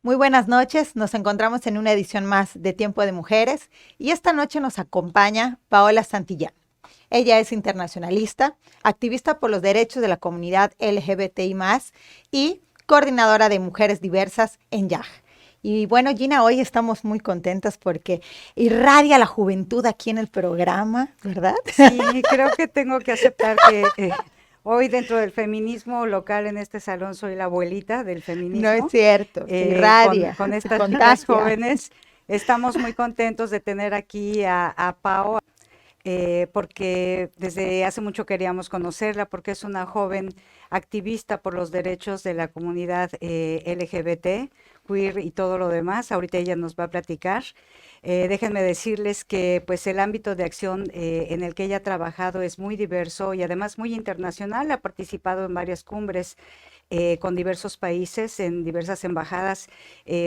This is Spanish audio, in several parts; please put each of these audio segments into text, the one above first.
Muy buenas noches, nos encontramos en una edición más de Tiempo de Mujeres y esta noche nos acompaña Paola Santillán. Ella es internacionalista, activista por los derechos de la comunidad LGBTI+, y coordinadora de mujeres diversas en YAG. Y bueno, Gina, hoy estamos muy contentas porque irradia la juventud aquí en el programa, ¿verdad? Sí, creo que tengo que aceptar que hoy dentro del feminismo local en este salón soy la abuelita del No es feminismo. cierto, te Con, irradia, con te estas chicas contagia. jóvenes estamos muy contentos de tener aquí a Pau, porque desde hace mucho queríamos conocerla, porque es una joven activista por los derechos de la comunidad LGBT, queer y todo lo demás. Ahorita ella nos va a platicar. Déjenme decirles que pues el ámbito de acción en el que ella ha trabajado es muy diverso y además muy internacional. Ha participado en varias cumbres con diversos países, en diversas embajadas,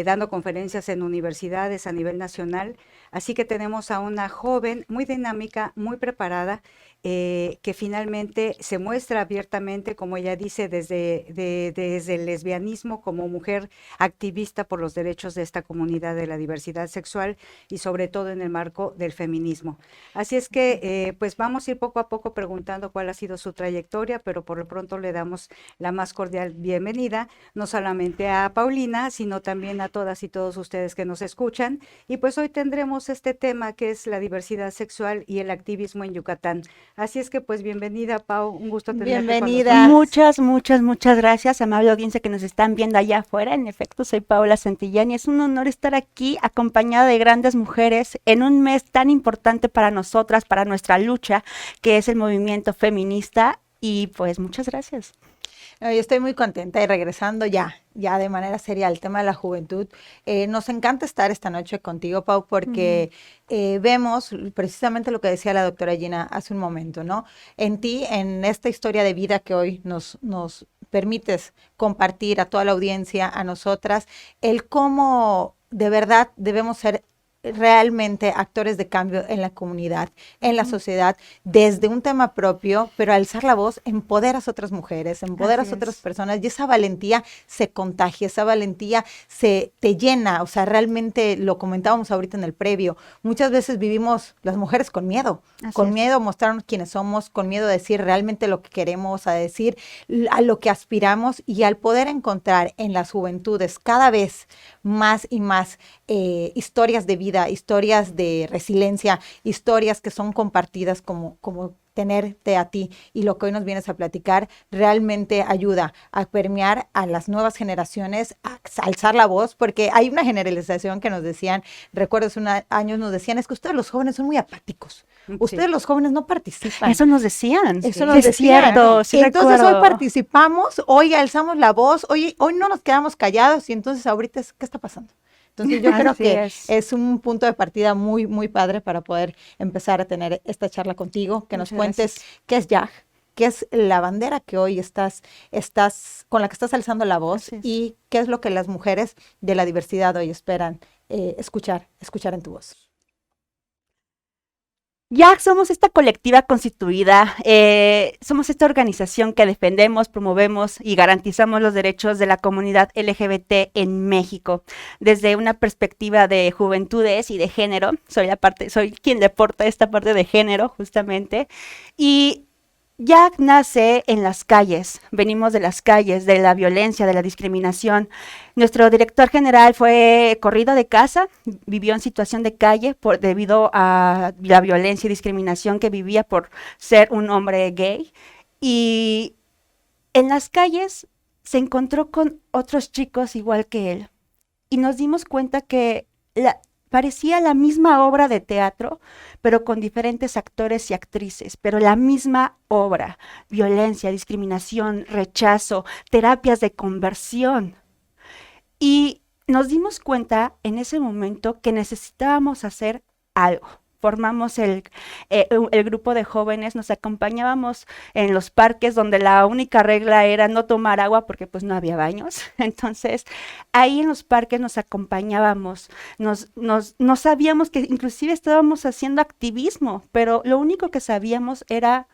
dando conferencias en universidades a nivel nacional. Así que tenemos a una joven muy dinámica, muy preparada, que finalmente se muestra abiertamente, como ella dice, desde el lesbianismo como mujer activista por los derechos de esta comunidad de la diversidad sexual y sobre todo en el marco del feminismo. Así es que pues vamos a ir poco a poco preguntando cuál ha sido su trayectoria, pero por lo pronto le damos la más cordial bienvenida, no solamente a Paulina, sino también a todas y todos ustedes que nos escuchan. Y pues hoy tendremos este tema que es la diversidad sexual y el activismo en Yucatán. Así es que pues bienvenida, Pau, un gusto tenerte con Bienvenida. nosotras. Muchas gracias, amable audiencia que nos están viendo allá afuera. En efecto, soy Paola Santillán y es un honor estar aquí acompañada de grandes mujeres en un mes tan importante para nosotras, para nuestra lucha, que es el movimiento feminista. Y pues muchas gracias. No, yo estoy muy contenta y regresando ya de manera seria al tema de la juventud. Nos encanta estar esta noche contigo, Pau, porque vemos precisamente lo que decía la doctora Gina hace un momento, ¿no? En ti, en esta historia de vida que hoy nos permites compartir a toda la audiencia, a nosotras, el cómo de verdad debemos ser realmente actores de cambio en la comunidad, en la sociedad, desde un tema propio, pero alzar la voz empoderas a otras mujeres, Así empoderas a otras es. personas y esa valentía se contagia, esa valentía se te llena, o sea, realmente lo comentábamos ahorita en el previo, muchas veces vivimos las mujeres Así con es. miedo a mostrarnos quiénes somos, con miedo a decir realmente lo que queremos, a decir a lo que aspiramos y al poder encontrar en las juventudes cada vez más y más historias de vida, historias de resiliencia, historias que son compartidas como tenerte a ti y lo que hoy nos vienes a platicar realmente ayuda a permear a las nuevas generaciones, a alzar la voz, porque hay una generalización que nos decían, recuerdo hace unos años nos decían, es que ustedes los jóvenes son muy apáticos, Sí, ustedes los jóvenes no participan. Eso nos decían. Eso sí, nos Es sí, decían. claro. cierto, sí Y entonces hoy recuerdo. participamos, hoy alzamos la voz, hoy no nos quedamos callados y entonces ahorita ¿qué está pasando? Entonces yo creo Así que es. es un punto de partida muy, muy padre para poder empezar a tener esta charla contigo, que nos Muchas cuentes gracias. qué es YAG, qué es la bandera que hoy con la que estás alzando la voz Así es. y qué es lo que las mujeres de la diversidad hoy esperan escuchar en tu voz. Ya somos esta colectiva constituida, somos esta organización que defendemos, promovemos y garantizamos los derechos de la comunidad LGBT en México desde una perspectiva de juventudes y de género. Soy quien le porta esta parte de género justamente y Jack nace en las calles, venimos de las calles, de la violencia, de la discriminación. Nuestro director general fue corrido de casa, vivió en situación de calle debido a la violencia y discriminación que vivía por ser un hombre gay. Y en las calles se encontró con otros chicos igual que él. Y nos dimos cuenta que parecía la misma obra de teatro, pero con diferentes actores y actrices, pero la misma obra: violencia, discriminación, rechazo, terapias de conversión. Y nos dimos cuenta en ese momento que necesitábamos hacer algo. Formamos el grupo de jóvenes, nos acompañábamos en los parques donde la única regla era no tomar agua porque pues no había baños. Entonces, ahí en los parques nos acompañábamos, no sabíamos que inclusive estábamos haciendo activismo, pero lo único que sabíamos era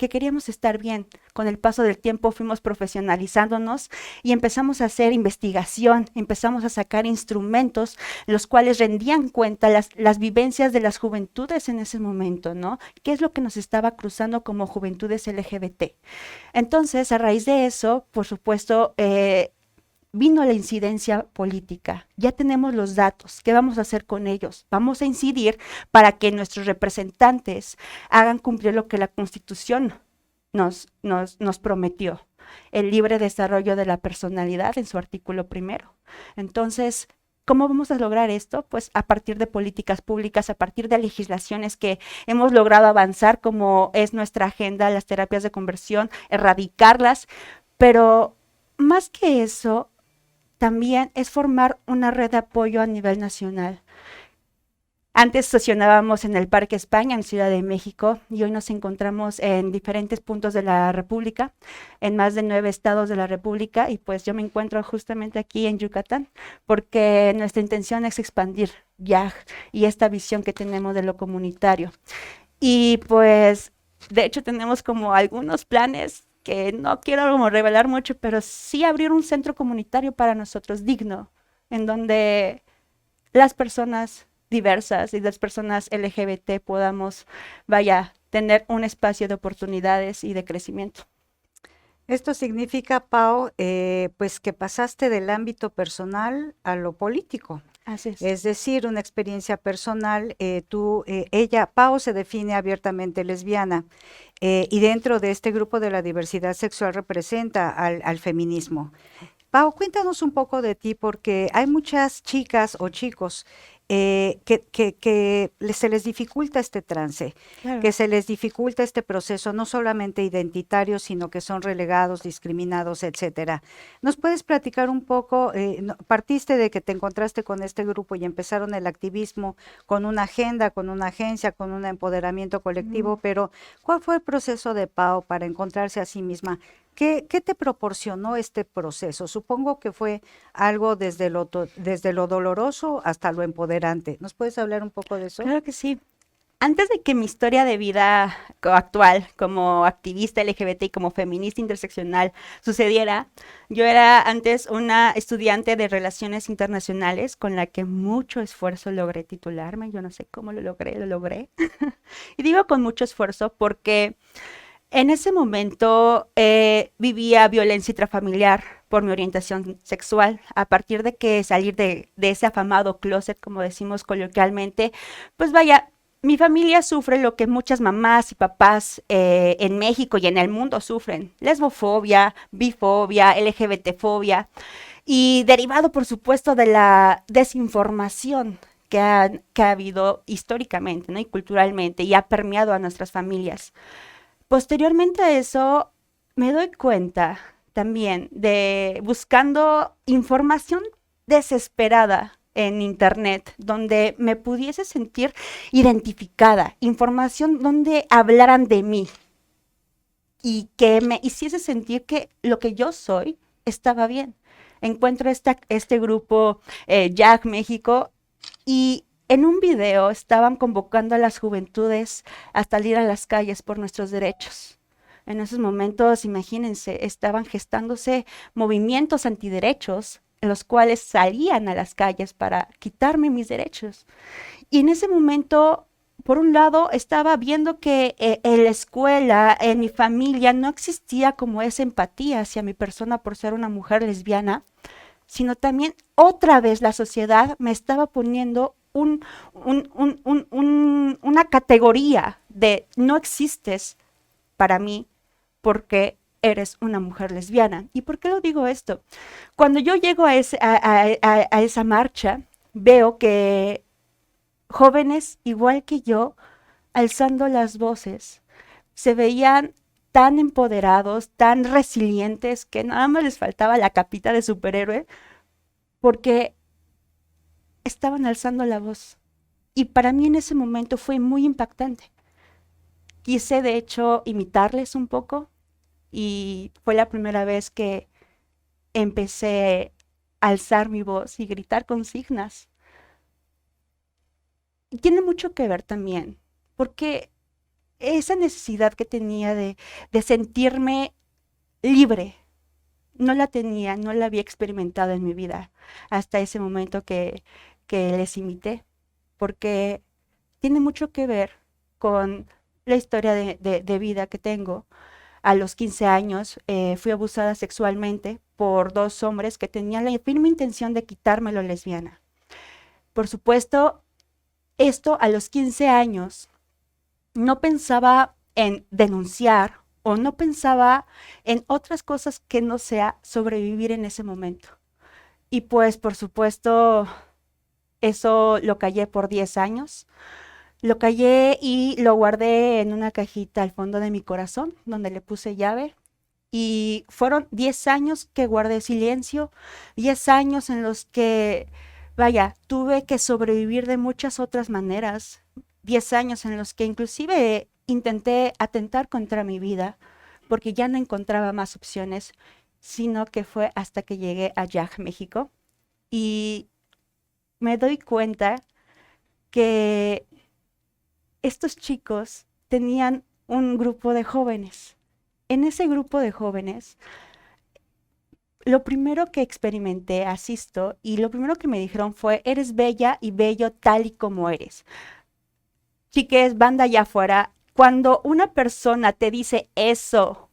que queríamos estar bien. Con el paso del tiempo fuimos profesionalizándonos y empezamos a hacer investigación, empezamos a sacar instrumentos, los cuales rendían cuenta las vivencias de las juventudes en ese momento, ¿no? ¿Qué es lo que nos estaba cruzando como juventudes LGBT? Entonces, a raíz de eso, por supuesto, vino la incidencia política. Ya tenemos los datos. ¿Qué vamos a hacer con ellos? Vamos a incidir para que nuestros representantes hagan cumplir lo que la Constitución nos prometió, el libre desarrollo de la personalidad en su artículo primero. Entonces, ¿cómo vamos a lograr esto? Pues a partir de políticas públicas, a partir de legislaciones que hemos logrado avanzar, como es nuestra agenda, las terapias de conversión, erradicarlas, pero más que eso, también es formar una red de apoyo a nivel nacional. Antes sesionábamos en el Parque España, en Ciudad de México, y hoy nos encontramos en diferentes puntos de la República, en más de 9 estados de la República, y pues yo me encuentro justamente aquí en Yucatán, porque nuestra intención es expandir YAG y esta visión que tenemos de lo comunitario. Y pues, de hecho, tenemos como algunos planes que no quiero como revelar mucho, pero sí abrir un centro comunitario para nosotros digno, en donde las personas diversas y las personas LGBT podamos, tener un espacio de oportunidades y de crecimiento. Esto significa, Pau, pues que pasaste del ámbito personal a lo político. Así es. Es decir, una experiencia personal, ella, Pau, se define abiertamente lesbiana y dentro de este grupo de la diversidad sexual representa al feminismo. Pau, cuéntanos un poco de ti, porque hay muchas chicas o chicos se les dificulta este trance, Claro. que se les dificulta este proceso, no solamente identitario, sino que son relegados, discriminados, etcétera. ¿Nos puedes platicar un poco? Partiste de que te encontraste con este grupo y empezaron el activismo con una agenda, con una agencia, con un empoderamiento colectivo, pero ¿cuál fue el proceso de Pau para encontrarse a sí misma? ¿Qué te proporcionó este proceso? Supongo que fue algo desde lo doloroso hasta lo empoderante. ¿Nos puedes hablar un poco de eso? Claro que sí. Antes de que mi historia de vida actual como activista LGBT y como feminista interseccional sucediera, yo era antes una estudiante de Relaciones Internacionales con la que mucho esfuerzo logré titularme. Yo no sé cómo lo logré. Y digo con mucho esfuerzo porque en ese momento vivía violencia intrafamiliar por mi orientación sexual. A partir de que salir de ese afamado closet, como decimos coloquialmente, pues mi familia sufre lo que muchas mamás y papás en México y en el mundo sufren: lesbofobia, bifobia, LGBTfobia, y derivado, por supuesto, de la desinformación que ha habido históricamente, ¿no? Y culturalmente, y ha permeado a nuestras familias. Posteriormente a eso, me doy cuenta también de buscando información desesperada en internet, donde me pudiese sentir identificada, información donde hablaran de mí y que me hiciese sentir que lo que yo soy estaba bien. Encuentro este grupo YAG México, y en un video estaban convocando a las juventudes a salir a las calles por nuestros derechos. En esos momentos, imagínense, estaban gestándose movimientos antiderechos en los cuales salían a las calles para quitarme mis derechos. Y en ese momento, por un lado, estaba viendo que en la escuela, en mi familia, no existía como esa empatía hacia mi persona por ser una mujer lesbiana, sino también otra vez la sociedad me estaba poniendo una categoría de no existes para mí porque eres una mujer lesbiana. ¿Y por qué lo digo esto? Cuando yo llego a esa marcha, veo que jóvenes igual que yo, alzando las voces, se veían tan empoderados, tan resilientes, que nada más les faltaba la capita de superhéroe, porque estaban alzando la voz. Y para mí en ese momento fue muy impactante. Quise, de hecho, imitarles un poco, y fue la primera vez que empecé a alzar mi voz y gritar consignas. Y tiene mucho que ver también, porque esa necesidad que tenía de sentirme libre, no la tenía, no la había experimentado en mi vida hasta ese momento que les imité, porque tiene mucho que ver con la historia de vida que tengo. A los 15 años fui abusada sexualmente por 2 hombres que tenían la firme intención de quitarme lo lesbiana. Por supuesto, esto a los 15 años no pensaba en denunciar o no pensaba en otras cosas que no sea sobrevivir en ese momento. Y pues, por supuesto, eso lo callé por 10 años. Lo callé y lo guardé en una cajita al fondo de mi corazón, donde le puse llave. Y fueron 10 años que guardé silencio, 10 años en los que, vaya, tuve que sobrevivir de muchas otras maneras, 10 años en los que inclusive intenté atentar contra mi vida, porque ya no encontraba más opciones, sino que fue hasta que llegué a YAG México y me doy cuenta que estos chicos tenían un grupo de jóvenes. En ese grupo de jóvenes, lo primero que experimenté, asisto, y lo primero que me dijeron fue, eres bella y bello tal y como eres. Chiques, banda allá afuera, cuando una persona te dice eso,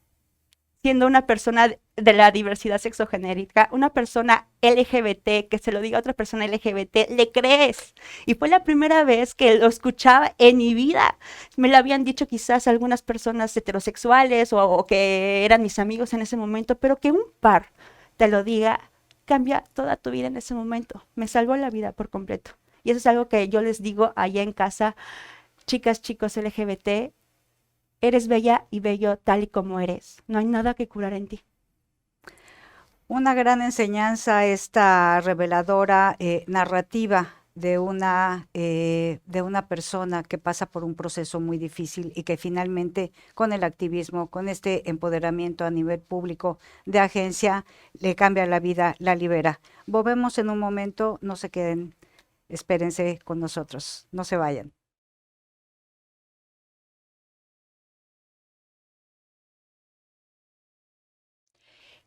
siendo una persona de la diversidad sexogenérica, una persona LGBT, que se lo diga a otra persona LGBT, le crees. Y fue la primera vez que lo escuchaba en mi vida. Me lo habían dicho quizás algunas personas heterosexuales o que eran mis amigos en ese momento, pero que un par te lo diga, cambia toda tu vida en ese momento. Me salvó la vida por completo. Y eso es algo que yo les digo allá en casa, chicas, chicos LGBT, eres bella y bello tal y como eres. No hay nada que curar en ti. Una gran enseñanza esta reveladora narrativa de una persona que pasa por un proceso muy difícil y que finalmente con el activismo, con este empoderamiento a nivel público de agencia, le cambia la vida, la libera. Volvemos en un momento, no se queden, espérense con nosotros, no se vayan.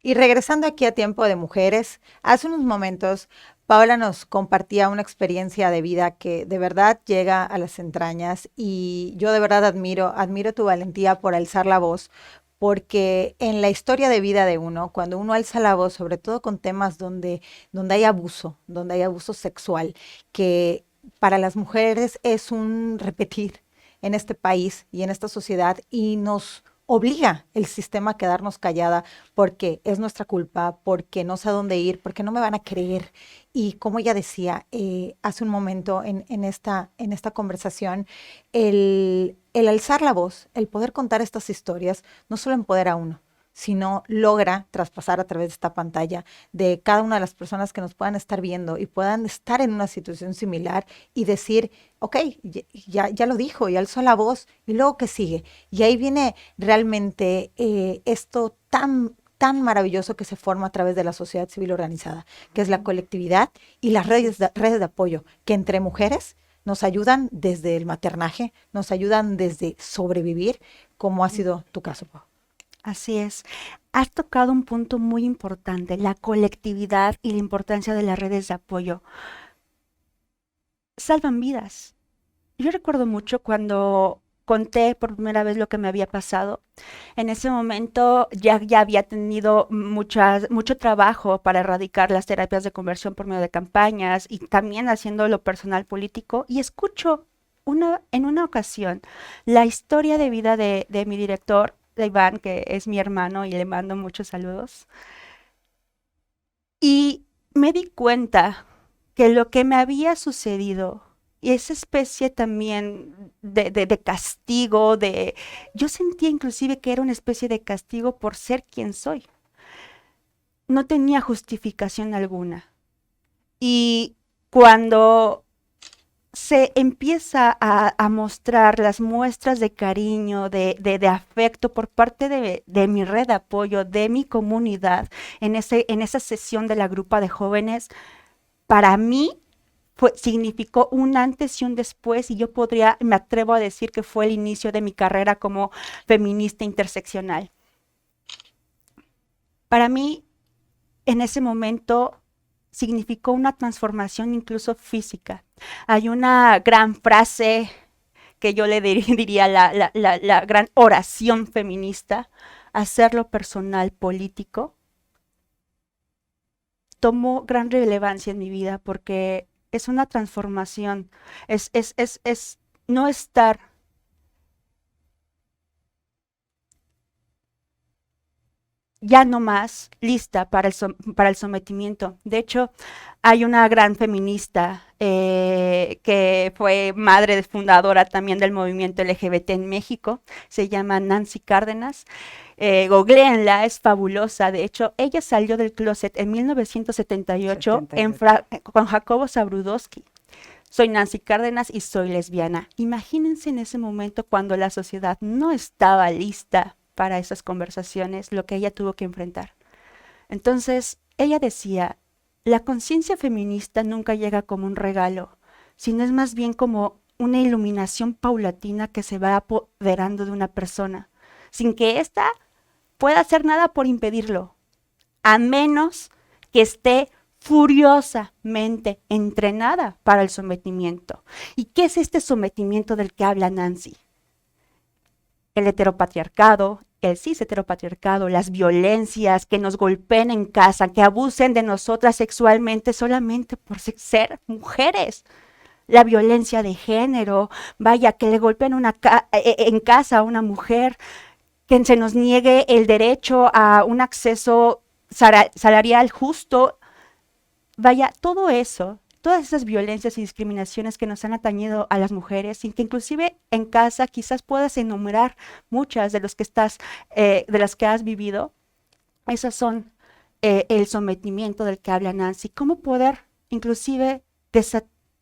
Y regresando aquí a Tiempo de Mujeres, hace unos momentos Paola nos compartía una experiencia de vida que de verdad llega a las entrañas y yo de verdad admiro tu valentía por alzar la voz, porque en la historia de vida de uno, cuando uno alza la voz, sobre todo con temas donde donde hay abuso sexual, que para las mujeres es un repetir en este país y en esta sociedad y nos obliga el sistema a quedarnos callada porque es nuestra culpa, porque no sé a dónde ir, porque no me van a creer. Y como ella decía hace un momento en esta conversación, el alzar la voz, el poder contar estas historias, no solo empodera a uno, sino logra traspasar a través de esta pantalla de cada una de las personas que nos puedan estar viendo y puedan estar en una situación similar y decir, ok, ya lo dijo y alzó la voz y luego qué sigue. Y ahí viene realmente esto tan maravilloso que se forma a través de la sociedad civil organizada, que es la colectividad y las redes de apoyo, que entre mujeres nos ayudan desde el maternaje, nos ayudan desde sobrevivir, como ha sido tu caso, Pau. Así es. Has tocado un punto muy importante, la colectividad y la importancia de las redes de apoyo. Salvan vidas. Yo recuerdo mucho cuando conté por primera vez lo que me había pasado. En ese momento ya había tenido mucho trabajo para erradicar las terapias de conversión por medio de campañas y también haciendo lo personal político. Y escucho en una ocasión la historia de vida de mi director, de Iván, que es mi hermano y le mando muchos saludos. Y me di cuenta que lo que me había sucedido y esa especie también de castigo, yo sentía inclusive que era una especie de castigo por ser quien soy. No tenía justificación alguna. Y cuando se empieza a mostrar las muestras de cariño, de afecto por parte de mi red de apoyo, de mi comunidad, en esa sesión de la grupa de jóvenes, para mí significó un antes y un después, y yo me atrevo a decir que fue el inicio de mi carrera como feminista interseccional. Para mí, en ese momento, significó una transformación incluso física. Hay una gran frase que yo le diría la gran oración feminista: hacerlo personal político. Tomó gran relevancia en mi vida porque es una transformación, es no estar ya no más lista para el sometimiento. De hecho, hay una gran feminista que fue madre fundadora también del movimiento LGBT en México, se llama Nancy Cárdenas. Googleenla, es fabulosa. De hecho, ella salió del closet en 1978 con Jacobo Zabludovsky. Soy Nancy Cárdenas y soy lesbiana. Imagínense en ese momento, cuando la sociedad no estaba lista para esas conversaciones, lo que ella tuvo que enfrentar. Entonces, ella decía: la conciencia feminista nunca llega como un regalo, sino es más bien como una iluminación paulatina que se va apoderando de una persona, sin que ésta pueda hacer nada por impedirlo, a menos que esté furiosamente entrenada para el sometimiento. ¿Y qué es este sometimiento del que habla Nancy? El heteropatriarcado, el cis heteropatriarcado, las violencias, que nos golpeen en casa, que abusen de nosotras sexualmente solamente por ser mujeres. La violencia de género, vaya, que le golpeen en casa a una mujer, que se nos niegue el derecho a un acceso salarial justo. Vaya, todo eso, todas esas violencias y discriminaciones que nos han atañido a las mujeres, sin que inclusive en casa quizás puedas enumerar muchas de las que has vivido, esas son el sometimiento del que habla Nancy. ¿Cómo poder inclusive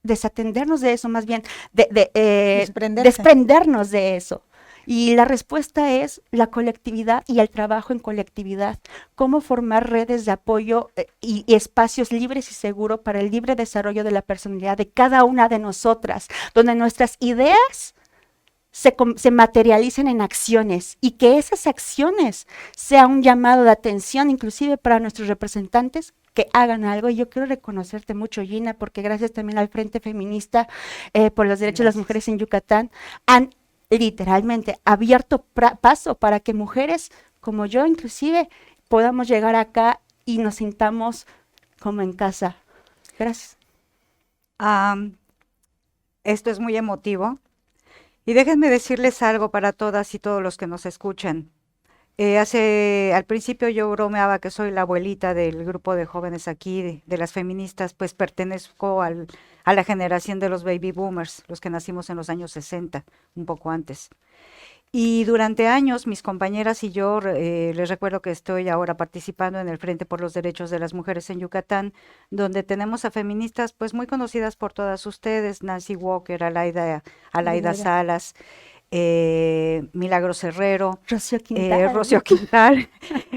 desatendernos de eso, más bien desprendernos de eso? Y la respuesta es la colectividad y el trabajo en colectividad. Cómo formar redes de apoyo y espacios libres y seguros para el libre desarrollo de la personalidad de cada una de nosotras, donde nuestras ideas se materialicen en acciones y que esas acciones sean un llamado de atención inclusive para nuestros representantes que hagan algo. Y yo quiero reconocerte mucho, Gina, porque gracias también al Frente Feminista por los Derechos de las Mujeres en Yucatán han literalmente abierto paso para que mujeres como yo inclusive podamos llegar acá y nos sintamos como en casa. Gracias. Esto es muy emotivo y déjenme decirles algo para todas y todos los que nos escuchan. Al principio yo bromeaba que soy la abuelita del grupo de jóvenes aquí, de las feministas, pues pertenezco a la generación de los baby boomers, los que nacimos en los años 60, un poco antes. Y durante años mis compañeras y yo, les recuerdo que estoy ahora participando en el Frente por los Derechos de las Mujeres en Yucatán, donde tenemos a feministas pues muy conocidas por todas ustedes: Nancy Walker, Alaida Salas, Milagros Herrero, Rocío Quintal,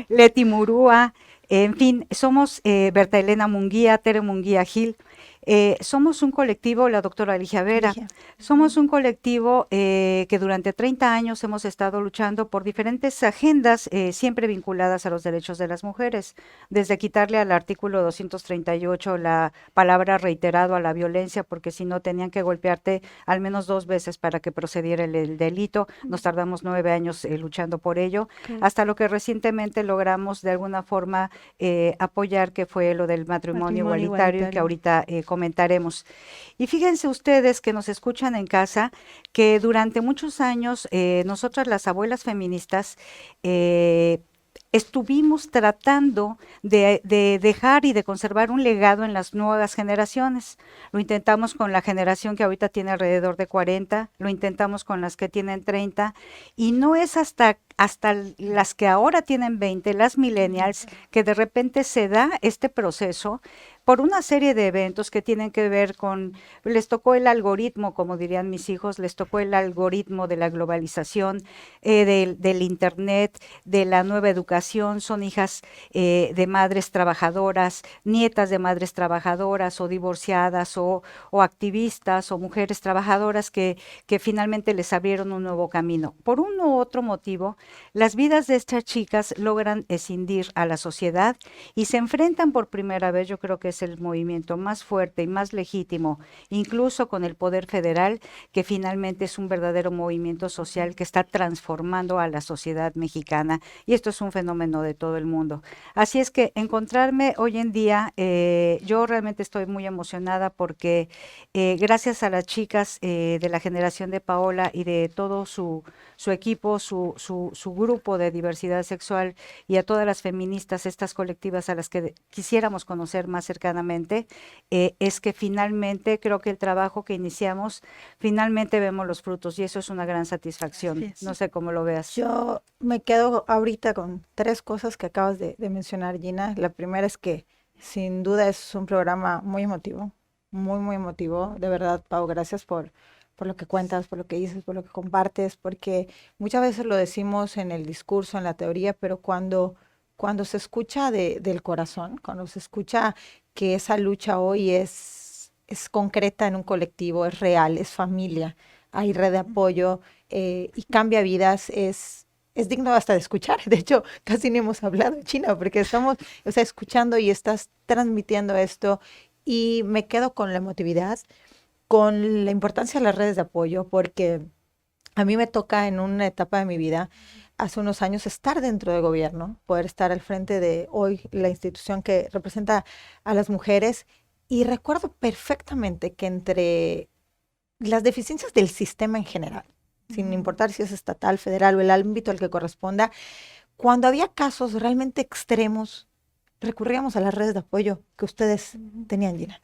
Leti Murúa, en fin, somos Berta Elena Munguía, Tere Munguía Gil. Somos un colectivo, la doctora Ligia Vera, somos un colectivo que durante 30 años hemos estado luchando por diferentes agendas siempre vinculadas a los derechos de las mujeres, desde quitarle al artículo 238 la palabra reiterado a la violencia, porque si no tenían que golpearte al menos 2 veces para que procediera el delito. Nos tardamos 9 años luchando por ello, hasta lo que recientemente logramos de alguna forma apoyar, que fue lo del matrimonio igualitario, que ahorita comentaremos. Y fíjense ustedes que nos escuchan en casa, que durante muchos años nosotras las abuelas feministas estuvimos tratando de dejar y de conservar un legado en las nuevas generaciones. Lo intentamos con la generación que ahorita tiene alrededor de 40, lo intentamos con las que tienen 30, y no es hasta las que ahora tienen 20, las millennials, que de repente se da este proceso por una serie de eventos que tienen que ver con, les tocó el algoritmo, como dirían mis hijos, les tocó el algoritmo de la globalización, del Internet, de la nueva educación, son hijas de madres trabajadoras, nietas de madres trabajadoras o divorciadas o activistas o mujeres trabajadoras que finalmente les abrieron un nuevo camino. Por un u otro motivo, las vidas de estas chicas logran escindir a la sociedad y se enfrentan por primera vez, yo creo que es el movimiento más fuerte y más legítimo, incluso con el poder federal, que finalmente es un verdadero movimiento social que está transformando a la sociedad mexicana, y esto es un fenómeno de todo el mundo. Así es que encontrarme hoy en día, yo realmente estoy muy emocionada porque gracias a las chicas de la generación de Paola y de todo su equipo, su grupo de diversidad sexual, y a todas las feministas, estas colectivas a las que quisiéramos conocer más cercanamente, es que finalmente creo que el trabajo que iniciamos, finalmente vemos los frutos, y eso es una gran satisfacción. No sé cómo lo veas. Yo me quedo ahorita con 3 cosas que acabas de mencionar, Gina. La primera es que sin duda es un programa muy emotivo, muy, muy emotivo. De verdad, Pau, gracias por lo que cuentas, por lo que dices, por lo que compartes, porque muchas veces lo decimos en el discurso, en la teoría, pero cuando se escucha del corazón, cuando se escucha que esa lucha hoy es concreta en un colectivo, es real, es familia, hay red de apoyo y cambia vidas, es digno hasta de escuchar. De hecho, casi ni hemos hablado de China, porque estamos, o sea, escuchando y estás transmitiendo esto, y me quedo con la emotividad, con la importancia de las redes de apoyo, porque a mí me toca en una etapa de mi vida, hace unos años, estar dentro del gobierno, poder estar al frente de hoy la institución que representa a las mujeres, y recuerdo perfectamente que entre las deficiencias del sistema en general, sin importar si es estatal, federal o el ámbito al que corresponda, cuando había casos realmente extremos, recurríamos a las redes de apoyo que ustedes tenían, Gina.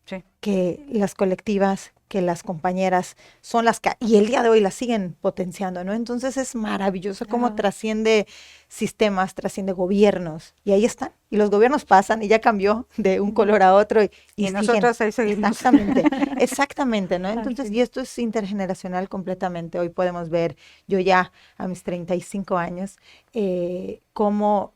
Sí. Que las colectivas, que las compañeras son las que, y el día de hoy las siguen potenciando, ¿no? Entonces es maravilloso cómo trasciende sistemas, trasciende gobiernos, y ahí están, y los gobiernos pasan, y ya cambió de un color a otro, y siguen. Nosotros ahí seguimos. Exactamente, exactamente, ¿no? Entonces, y esto es intergeneracional completamente. Hoy podemos ver, yo ya a mis 35 años, cómo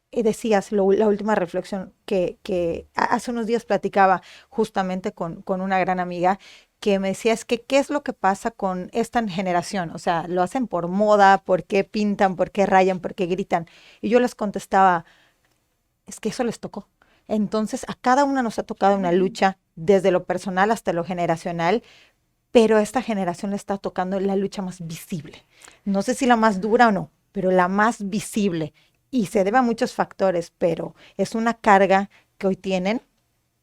decías la última reflexión que hace unos días platicaba justamente con una gran amiga, que me decía, es que ¿qué es lo que pasa con esta generación? O sea, lo hacen por moda, ¿por qué pintan, por qué rayan, por qué gritan? Y yo les contestaba, es que eso les tocó. Entonces, a cada una nos ha tocado una lucha, desde lo personal hasta lo generacional, pero a esta generación le está tocando la lucha más visible. No sé si la más dura o no, pero la más visible. Y se debe a muchos factores, pero es una carga que hoy tienen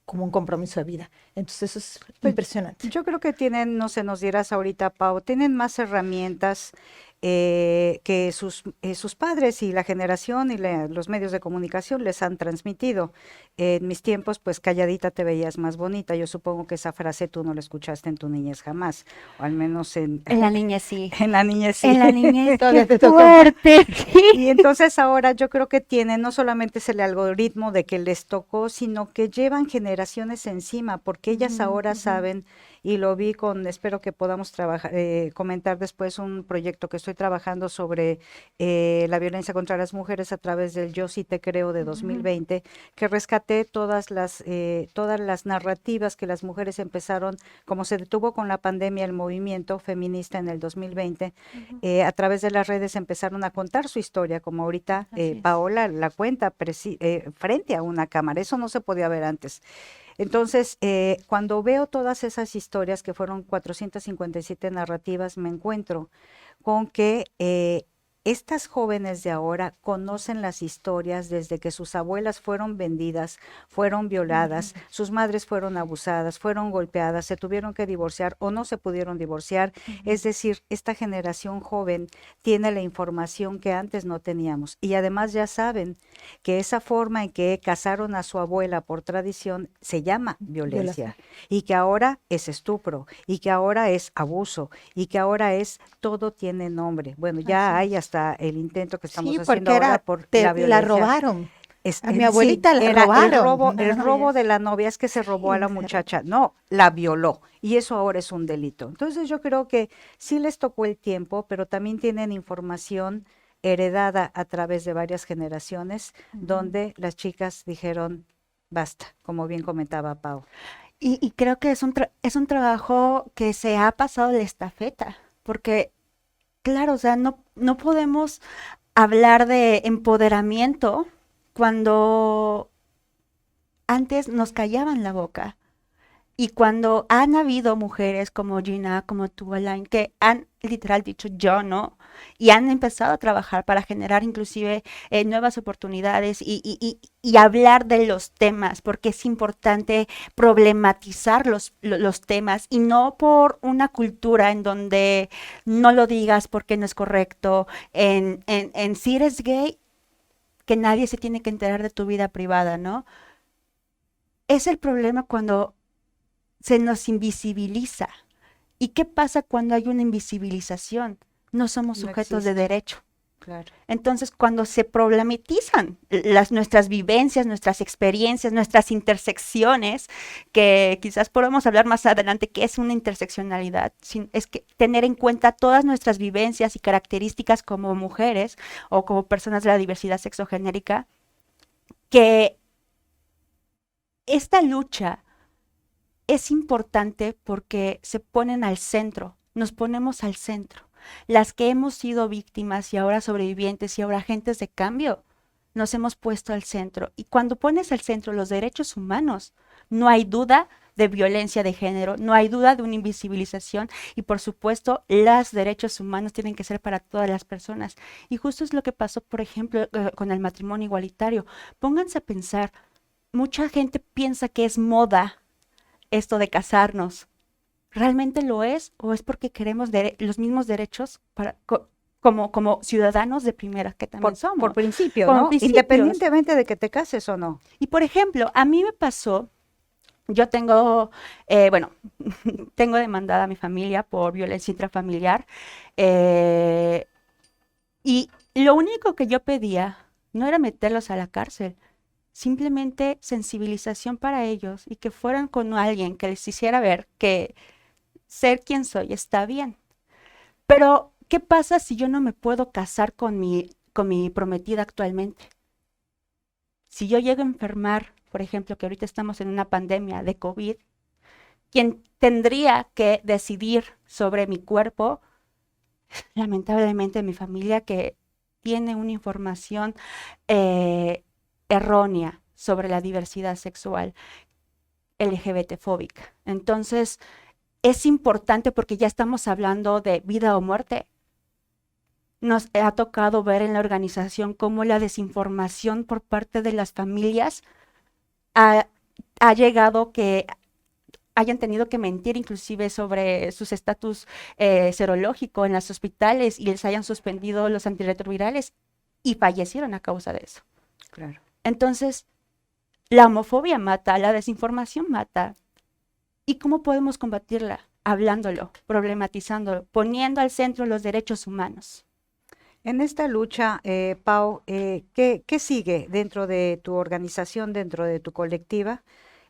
como un compromiso de vida. Entonces eso es impresionante. Yo creo que tienen, no sé, nos dirás ahorita, Pau, tienen más herramientas que sus padres y la generación y los medios de comunicación les han transmitido. En mis tiempos, pues calladita te veías más bonita. Yo supongo que esa frase tú no la escuchaste en tu niñez jamás, o al menos En la niñez sí. En la niñez sí. En la niñez, Todavía qué te toca. fuerte. Sí. Y entonces ahora yo creo que tienen, no solamente es el algoritmo de que les tocó, sino que llevan generaciones encima, porque ellas ahora saben, y lo vi espero que podamos trabajar, comentar después un proyecto que estoy trabajando sobre la violencia contra las mujeres a través del Yo sí te creo de 2020, que rescaté todas las narrativas que las mujeres empezaron, como se detuvo con la pandemia el movimiento feminista en el 2020, a través de las redes empezaron a contar su historia, como ahorita Paola la cuenta frente a una cámara. Eso no se podía ver antes. Entonces, cuando veo todas esas historias, que fueron 457 narrativas, me encuentro con que estas jóvenes de ahora conocen las historias desde que sus abuelas fueron vendidas, fueron violadas, sus madres fueron abusadas, fueron golpeadas, se tuvieron que divorciar o no se pudieron divorciar. Es decir, esta generación joven tiene la información que antes no teníamos, y además ya saben que esa forma en que casaron a su abuela por tradición se llama violencia, y que ahora es estupro, y que ahora es abuso, y que ahora todo tiene nombre. Bueno, ya hay hasta el intento que estamos haciendo ahora por la violencia. La robaron. A mi abuelita la era robaron. el robo de la novia, es que se robó a la muchacha, no, la violó, y eso ahora es un delito. Entonces yo creo que sí les tocó el tiempo, pero también tienen información heredada a través de varias generaciones, donde las chicas dijeron, basta, como bien comentaba Pau. Y creo que es un trabajo que se ha pasado la estafeta, porque, claro, o sea, no podemos hablar de empoderamiento cuando antes nos callaban la boca. Y cuando han habido mujeres como Gina, como tú, Alain, que han literal dicho yo no, y han empezado a trabajar para generar inclusive nuevas oportunidades y hablar de los temas, porque es importante problematizar los temas y no por una cultura en donde no lo digas porque no es correcto. En si eres gay, que nadie se tiene que enterar de tu vida privada, ¿no? Es el problema cuando se nos invisibiliza. ¿Y qué pasa cuando hay una invisibilización? No somos No sujetos de existe. derecho. Claro. Entonces, cuando se problematizan nuestras vivencias, nuestras experiencias, nuestras intersecciones, que quizás podamos hablar más adelante qué es una interseccionalidad, es que tener en cuenta todas nuestras vivencias y características como mujeres o como personas de la diversidad sexogenérica, que esta lucha es importante porque se ponen al centro, nos ponemos al centro. Las que hemos sido víctimas y ahora sobrevivientes y ahora agentes de cambio, nos hemos puesto al centro. Y cuando pones al centro los derechos humanos, no hay duda de violencia de género, no hay duda de una invisibilización y por supuesto los derechos humanos tienen que ser para todas las personas. Y justo es lo que pasó, por ejemplo, con el matrimonio igualitario. Pónganse a pensar, mucha gente piensa que es moda esto de casarnos. ¿Realmente lo es o es porque queremos los mismos derechos como ciudadanos de primera que también somos? Por principio, Por ¿no? principios. Independientemente de que te cases o no. Y por ejemplo, a mí me pasó, yo tengo, bueno, tengo demandada a mi familia por violencia intrafamiliar y lo único que yo pedía no era meterlos a la cárcel, simplemente sensibilización para ellos y que fueran con alguien que les hiciera ver que ser quien soy está bien. Pero, ¿qué pasa si yo no me puedo casar con mi prometida actualmente? Si yo llego a enfermar, por ejemplo, que ahorita estamos en una pandemia de COVID, quien tendría que decidir sobre mi cuerpo, lamentablemente mi familia que tiene una información errónea sobre la diversidad sexual LGBT-fóbica. Entonces, es importante porque ya estamos hablando de vida o muerte. Nos ha tocado ver en la organización cómo la desinformación por parte de las familias ha llegado que hayan tenido que mentir inclusive sobre sus estatus serológico en los hospitales y les hayan suspendido los antirretrovirales y fallecieron a causa de eso. Claro. Entonces, la homofobia mata, la desinformación mata. ¿Y cómo podemos combatirla? Hablándolo, problematizándolo, poniendo al centro los derechos humanos. En esta lucha, Pau, ¿qué sigue dentro de tu organización, dentro de tu colectiva?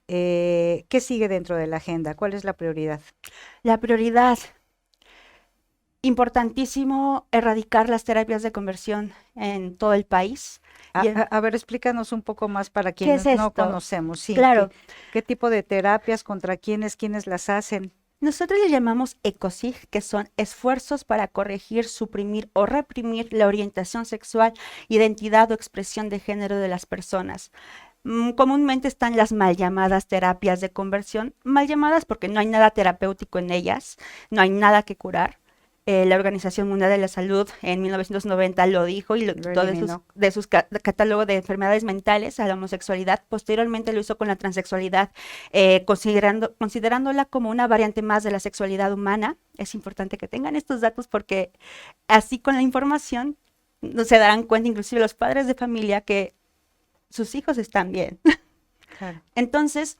¿Qué sigue dentro de la agenda? ¿Cuál es la prioridad? La prioridad, importantísimo, erradicar las terapias de conversión en todo el país. A ver, explícanos un poco más para ¿Qué quienes es no esto? conocemos. Sí, Claro. ¿qué tipo de terapias, contra quiénes las hacen? Nosotros le llamamos ECOSIG, que son esfuerzos para corregir, suprimir o reprimir la orientación sexual, identidad o expresión de género de las personas. Comúnmente están las mal llamadas terapias de conversión, mal llamadas porque no hay nada terapéutico en ellas, no hay nada que curar. La Organización Mundial de la Salud en 1990 lo dijo y lo quitó de sus catálogo de enfermedades mentales a la homosexualidad. Posteriormente lo hizo con la transexualidad, considerándola como una variante más de la sexualidad humana. Es importante que tengan estos datos porque así con la información se darán cuenta inclusive los padres de familia que sus hijos están bien. Claro. Entonces,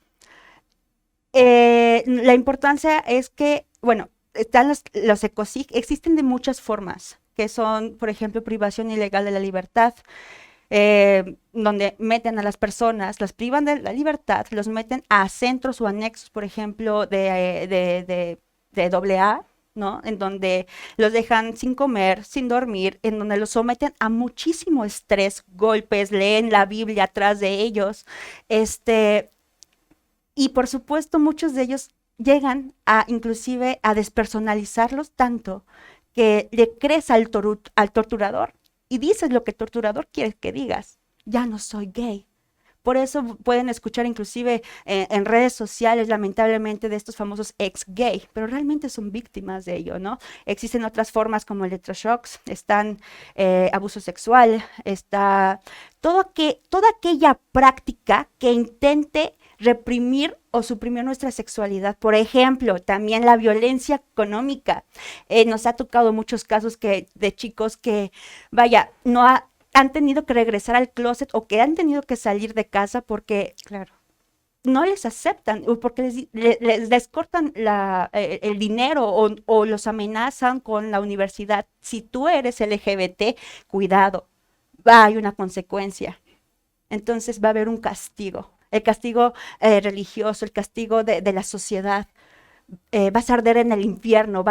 la importancia es que, bueno, están los ECOSIG, existen de muchas formas, que son, por ejemplo, privación ilegal de la libertad, donde meten a las personas, las privan de la libertad, los meten a centros o anexos, por ejemplo, de doble A, ¿no? En donde los dejan sin comer, sin dormir, en donde los someten a muchísimo estrés, golpes, leen la Biblia atrás de ellos, y por supuesto muchos de ellos llegan a inclusive a despersonalizarlos tanto que le crees al torturador y dices lo que el torturador quiere que digas. Ya no soy gay. Por eso pueden escuchar inclusive en redes sociales, lamentablemente, de estos famosos ex-gay, pero realmente son víctimas de ello, ¿no? Existen otras formas como electroshocks, están abuso sexual, está toda aquella práctica que intente reprimir o suprimir nuestra sexualidad. Por ejemplo, también la violencia económica. Nos ha tocado muchos casos de chicos que, vaya, han tenido que regresar al closet o que han tenido que salir de casa porque Claro. no les aceptan o porque les cortan el dinero o los amenazan con la universidad. Si tú eres LGBT, cuidado, hay una consecuencia. Entonces va a haber un castigo. El castigo religioso, el castigo de la sociedad. Vas a arder en el infierno,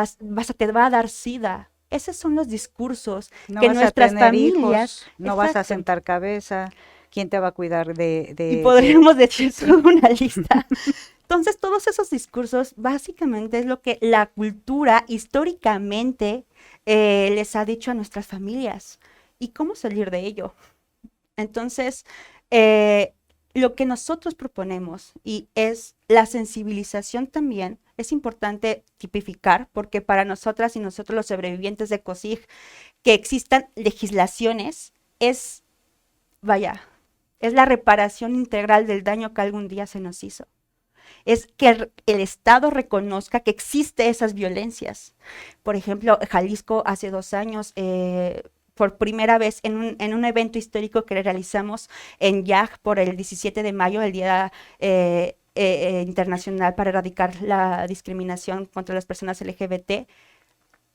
te va a dar sida. Esos son los discursos No que vas a nuestras tener familias, hijos, no vas a exacto, sentar cabeza. ¿Quién te va a cuidar y podríamos decir toda una lista. Entonces, todos esos discursos básicamente es lo que la cultura históricamente les ha dicho a nuestras familias. ¿Y cómo salir de ello? Entonces, lo que nosotros proponemos y es la sensibilización también, es importante tipificar, porque para nosotras y nosotros los sobrevivientes de COSIG, que existan legislaciones es, vaya, es la reparación integral del daño que algún día se nos hizo. Es que el Estado reconozca que existen esas violencias. Por ejemplo, Jalisco hace 2 años, por primera vez en un evento histórico que realizamos en YAG por el 17 de mayo, el Día Internacional para Erradicar la Discriminación contra las Personas LGBT,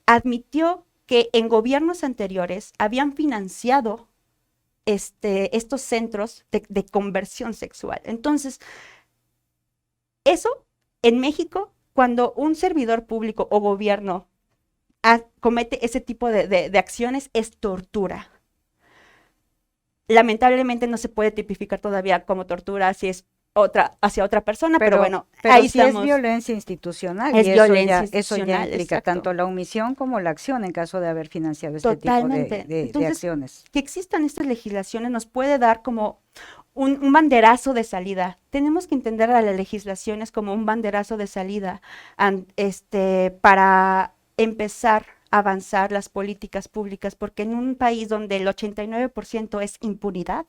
admitió que en gobiernos anteriores habían financiado estos centros de conversión sexual. Entonces, eso en México, cuando un servidor público o gobierno comete ese tipo de acciones, es tortura. Lamentablemente no se puede tipificar todavía como tortura si es hacia otra persona, pero bueno, ahí sí estamos. Es violencia institucional Es y violencia eso ya institucional, implica exacto. tanto la omisión como la acción en caso de haber financiado este Totalmente. tipo de Entonces, acciones. que existan estas legislaciones nos puede dar como un banderazo de salida. Tenemos que entender a las legislaciones como un banderazo de salida para empezar a avanzar las políticas públicas, porque en un país donde el 89% es impunidad,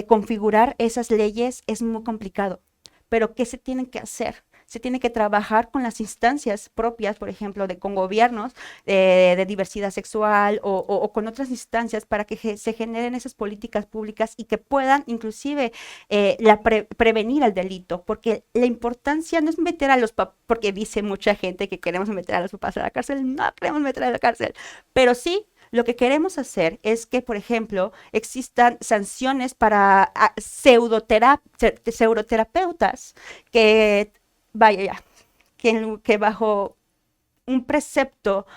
configurar esas leyes es muy complicado. Pero ¿qué se tiene que hacer? Se tiene que trabajar con las instancias propias, por ejemplo, con gobiernos de diversidad sexual o con otras instancias para que se generen esas políticas públicas y que puedan inclusive prevenir el delito, porque la importancia no es meter a los papás, porque dice mucha gente que queremos meter a los papás a la cárcel, no queremos meter a la cárcel, pero sí. Lo que queremos hacer es que, por ejemplo, existan sanciones para pseudoterapeutas que, vaya, que bajo un precepto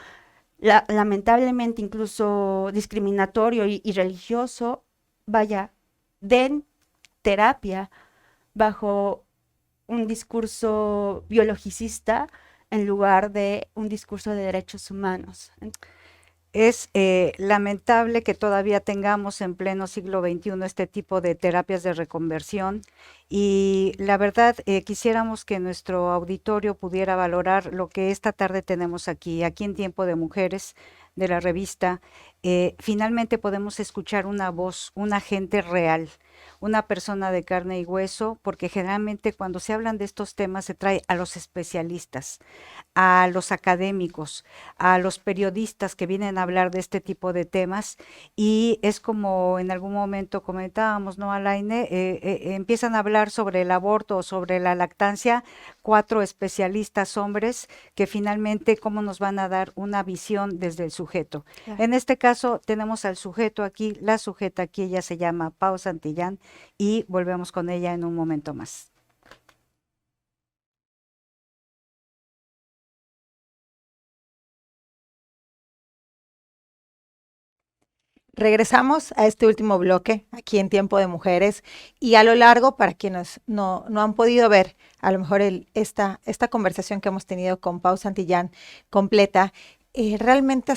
lamentablemente incluso discriminatorio y religioso, vaya, den terapia bajo un discurso biologicista en lugar de un discurso de derechos humanos. Es lamentable que todavía tengamos en pleno siglo XXI este tipo de terapias de reconversión y la verdad quisiéramos que nuestro auditorio pudiera valorar lo que esta tarde tenemos aquí en Tiempo de Mujeres de la revista. Finalmente podemos escuchar una voz, una gente real, una persona de carne y hueso, porque generalmente cuando se hablan de estos temas se trae a los especialistas, a los académicos, a los periodistas que vienen a hablar de este tipo de temas, y es como en algún momento comentábamos, ¿no, Alaine? Empiezan a hablar sobre el aborto o sobre la lactancia, 4 especialistas hombres que finalmente cómo nos van a dar una visión desde el sujeto. Claro. En este caso tenemos al sujeto aquí, la sujeta aquí, ella se llama Pau Santillán, y volvemos con ella en un momento más. Regresamos a este último bloque aquí en Tiempo de Mujeres y a lo largo, para quienes no han podido ver, a lo mejor esta conversación que hemos tenido con Pau Santillán completa, realmente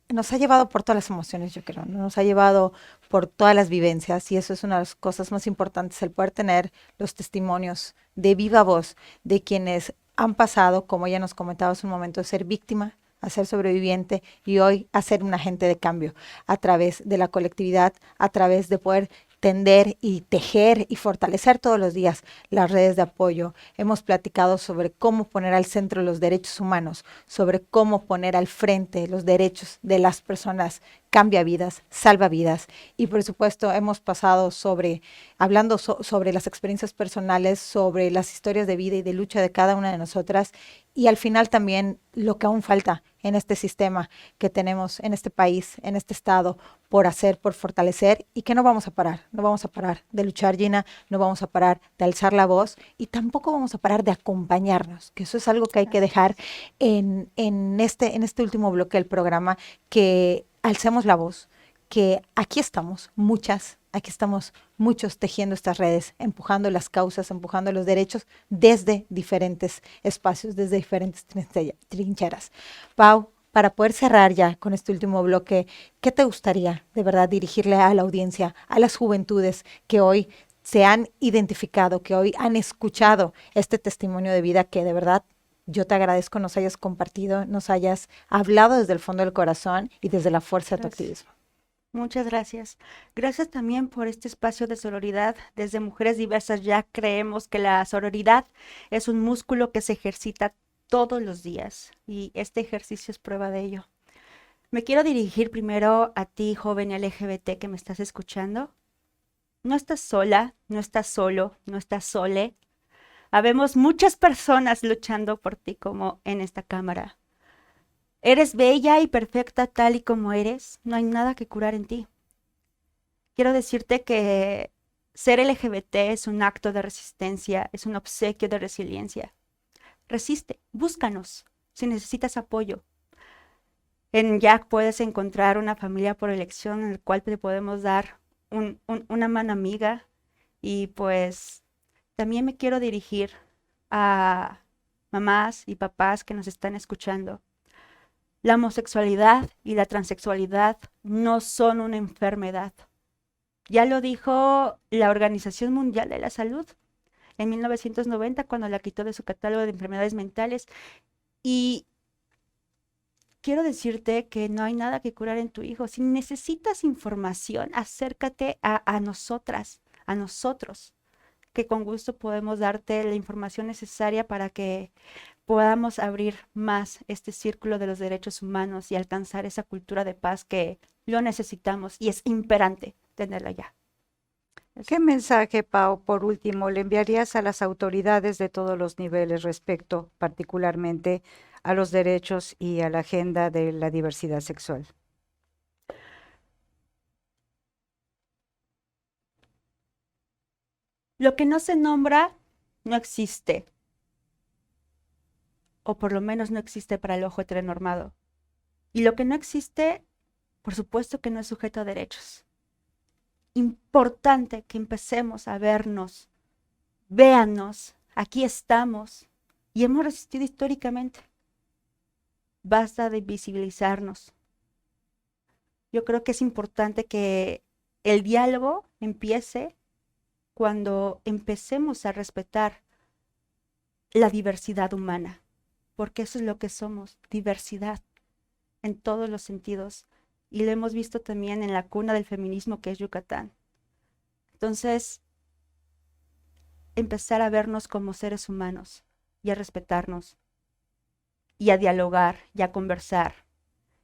nos ha llevado por todas las emociones, yo creo, ¿no? Nos ha llevado por todas las vivencias y eso es una de las cosas más importantes, el poder tener los testimonios de viva voz de quienes han pasado, como ella nos comentaba hace un momento, de ser víctima a ser sobreviviente y hoy a ser un agente de cambio a través de la colectividad, a través de poder tender y tejer y fortalecer todos los días las redes de apoyo. Hemos platicado sobre cómo poner al centro los derechos humanos, sobre cómo poner al frente los derechos de las personas, cambia vidas, salva vidas. Y por supuesto hemos pasado hablando sobre las experiencias personales, sobre las historias de vida y de lucha de cada una de nosotras y al final también lo que aún falta en este sistema que tenemos, en este país, en este estado, por hacer, por fortalecer y que no vamos a parar de luchar, Gina, no vamos a parar de alzar la voz y tampoco vamos a parar de acompañarnos, que eso es algo que hay que dejar en este último bloque del programa, que alcemos la voz, que aquí estamos muchos tejiendo estas redes, empujando las causas, empujando los derechos desde diferentes espacios, desde diferentes trincheras. Pau, para poder cerrar ya con este último bloque, ¿qué te gustaría de verdad dirigirle a la audiencia, a las juventudes que hoy se han identificado, que hoy han escuchado este testimonio de vida que de verdad yo te agradezco nos hayas compartido, nos hayas hablado desde el fondo del corazón y desde la fuerza de tu activismo? Muchas gracias. Gracias también por este espacio de sororidad. Desde Mujeres Diversas ya creemos que la sororidad es un músculo que se ejercita todos los días y este ejercicio es prueba de ello. Me quiero dirigir primero a ti, joven LGBT que me estás escuchando. No estás sola, no estás solo, no estás sole. Habemos muchas personas luchando por ti como en esta cámara. Eres bella y perfecta tal y como eres, no hay nada que curar en ti. Quiero decirte que ser LGBT es un acto de resistencia, es un obsequio de resiliencia. Resiste, búscanos si necesitas apoyo. En Jack puedes encontrar una familia por elección en el cual te podemos dar una mano amiga y pues también me quiero dirigir a mamás y papás que nos están escuchando. La homosexualidad y la transexualidad no son una enfermedad. Ya lo dijo la Organización Mundial de la Salud en 1990 cuando la quitó de su catálogo de enfermedades mentales. Y quiero decirte que no hay nada que curar en tu hijo. Si necesitas información, acércate a nosotras, a nosotros, que con gusto podemos darte la información necesaria para que podamos abrir más este círculo de los derechos humanos y alcanzar esa cultura de paz que lo necesitamos y es imperante tenerla ya. ¿Qué mensaje, Pau, por último, le enviarías a las autoridades de todos los niveles respecto particularmente a los derechos y a la agenda de la diversidad sexual? Lo que no se nombra no existe, o por lo menos no existe para el ojo heteronormado. Y lo que no existe, por supuesto que no es sujeto a derechos. Importante que empecemos a vernos, véannos, aquí estamos y hemos resistido históricamente. Basta de visibilizarnos. Yo creo que es importante que el diálogo empiece cuando empecemos a respetar la diversidad humana, porque eso es lo que somos, diversidad en todos los sentidos. Y lo hemos visto también en la cuna del feminismo que es Yucatán. Entonces, empezar a vernos como seres humanos y a respetarnos y a dialogar y a conversar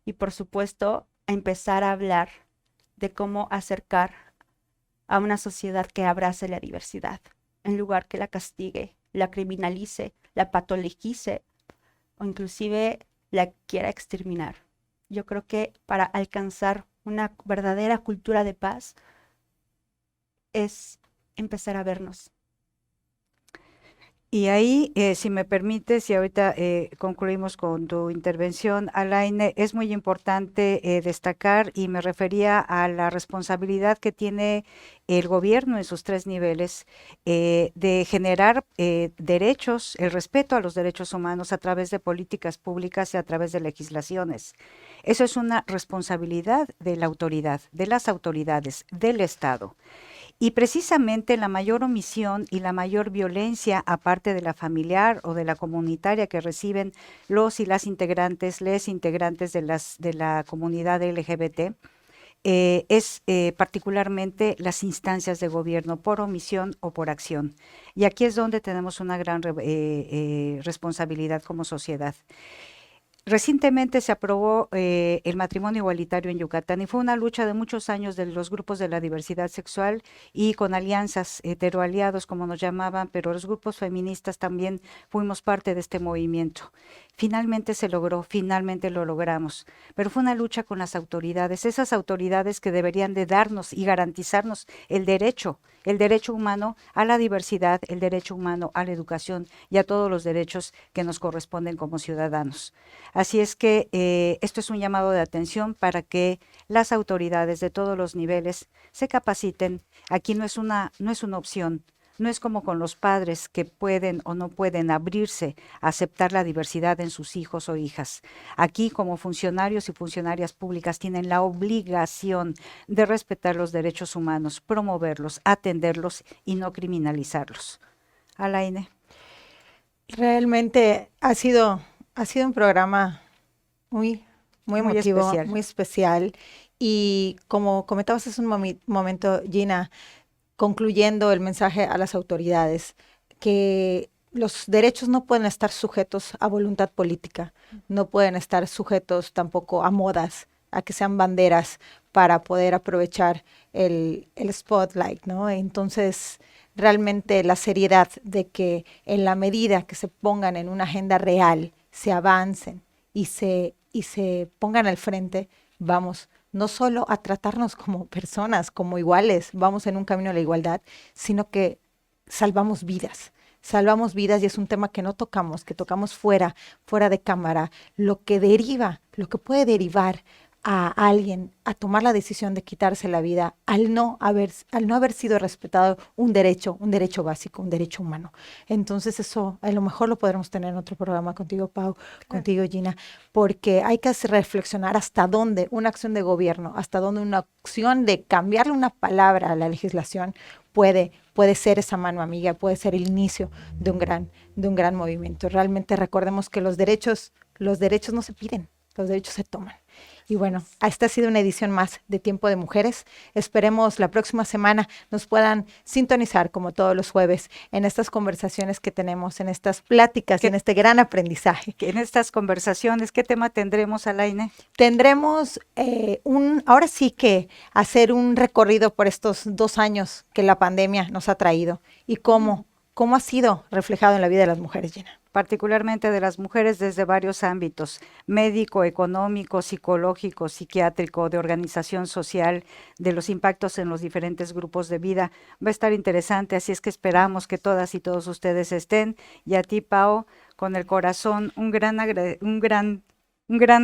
y por supuesto a empezar a hablar de cómo acercar a una sociedad que abrace la diversidad en lugar que la castigue, la criminalice, la patologice o inclusive la quiera exterminar. Yo creo que para alcanzar una verdadera cultura de paz es empezar a vernos. Y ahí, si me permites, y ahorita concluimos con tu intervención, Alaine, es muy importante destacar, y me refería a la responsabilidad que tiene el gobierno en sus 3 niveles de generar derechos, el respeto a los derechos humanos a través de políticas públicas y a través de legislaciones. Eso es una responsabilidad de la autoridad, de las autoridades, del Estado. Y precisamente la mayor omisión y la mayor violencia, aparte de la familiar o de la comunitaria que reciben los y las integrantes, les integrantes de la comunidad LGBT, es particularmente las instancias de gobierno por omisión o por acción. Y aquí es donde tenemos una gran responsabilidad como sociedad. Recientemente se aprobó el matrimonio igualitario en Yucatán y fue una lucha de muchos años de los grupos de la diversidad sexual y con alianzas, heteroaliados como nos llamaban, pero los grupos feministas también fuimos parte de este movimiento. Finalmente se logró, finalmente lo logramos, pero fue una lucha con las autoridades, esas autoridades que deberían de darnos y garantizarnos el derecho humano a la diversidad, el derecho humano a la educación y a todos los derechos que nos corresponden como ciudadanos. Así es que esto es un llamado de atención para que las autoridades de todos los niveles se capaciten. Aquí no es una opción. No es como con los padres que pueden o no pueden abrirse a aceptar la diversidad en sus hijos o hijas. Aquí, como funcionarios y funcionarias públicas, tienen la obligación de respetar los derechos humanos, promoverlos, atenderlos y no criminalizarlos. Alaine. Realmente ha sido un programa muy Muy emotivo, especial. muy especial. Y como comentabas hace un momento, Gina, concluyendo el mensaje a las autoridades, que los derechos no pueden estar sujetos a voluntad política, no pueden estar sujetos tampoco a modas, a que sean banderas para poder aprovechar el spotlight, ¿no? Entonces, realmente la seriedad de que en la medida que se pongan en una agenda real, se avancen y se pongan al frente, vamos no solo a tratarnos como personas, como iguales, vamos en un camino a la igualdad, sino que salvamos vidas y es un tema que no tocamos, que tocamos fuera de cámara, lo que puede derivar a alguien a tomar la decisión de quitarse la vida al no haber sido respetado un derecho básico, un derecho humano. Entonces eso a lo mejor lo podremos tener en otro programa contigo, Pau, contigo, Gina, porque hay que reflexionar hasta dónde una acción de gobierno, hasta dónde una acción de cambiarle una palabra a la legislación puede ser esa mano amiga, puede ser el inicio de un gran movimiento. Realmente recordemos que los derechos no se piden, los derechos se toman. Y bueno, esta ha sido una edición más de Tiempo de Mujeres. Esperemos la próxima semana nos puedan sintonizar como todos los jueves en estas conversaciones que tenemos, en estas pláticas, en este gran aprendizaje. En estas conversaciones, ¿qué tema tendremos, Alaine? Tendremos ahora sí que hacer un recorrido por estos 2 años que la pandemia nos ha traído y cómo ha sido reflejado en la vida de las mujeres, Gina. Particularmente de las mujeres desde varios ámbitos, médico, económico, psicológico, psiquiátrico, de organización social, de los impactos en los diferentes grupos de vida. Va a estar interesante, así es que esperamos que todas y todos ustedes estén. Y a ti, Pau, con el corazón, un gran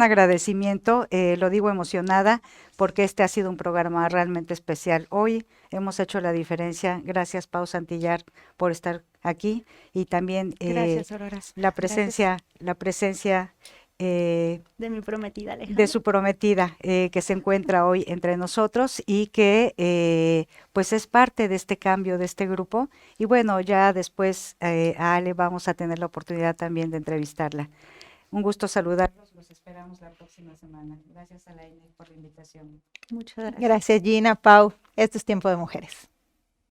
agradecimiento, lo digo emocionada, porque este ha sido un programa realmente especial. Hoy hemos hecho la diferencia. Gracias, Pau Santillar, por estar aquí y también Gracias, Aurora. la presencia de mi prometida, Alejandra. de su prometida que se encuentra hoy entre nosotros y que pues es parte de este cambio de este grupo. Y bueno, ya después a Ale vamos a tener la oportunidad también de entrevistarla. Un gusto saludarlos, los esperamos la próxima semana. Gracias, Alaine, por la invitación. Muchas gracias. Gracias, Gina, Pau. Esto es Tiempo de Mujeres.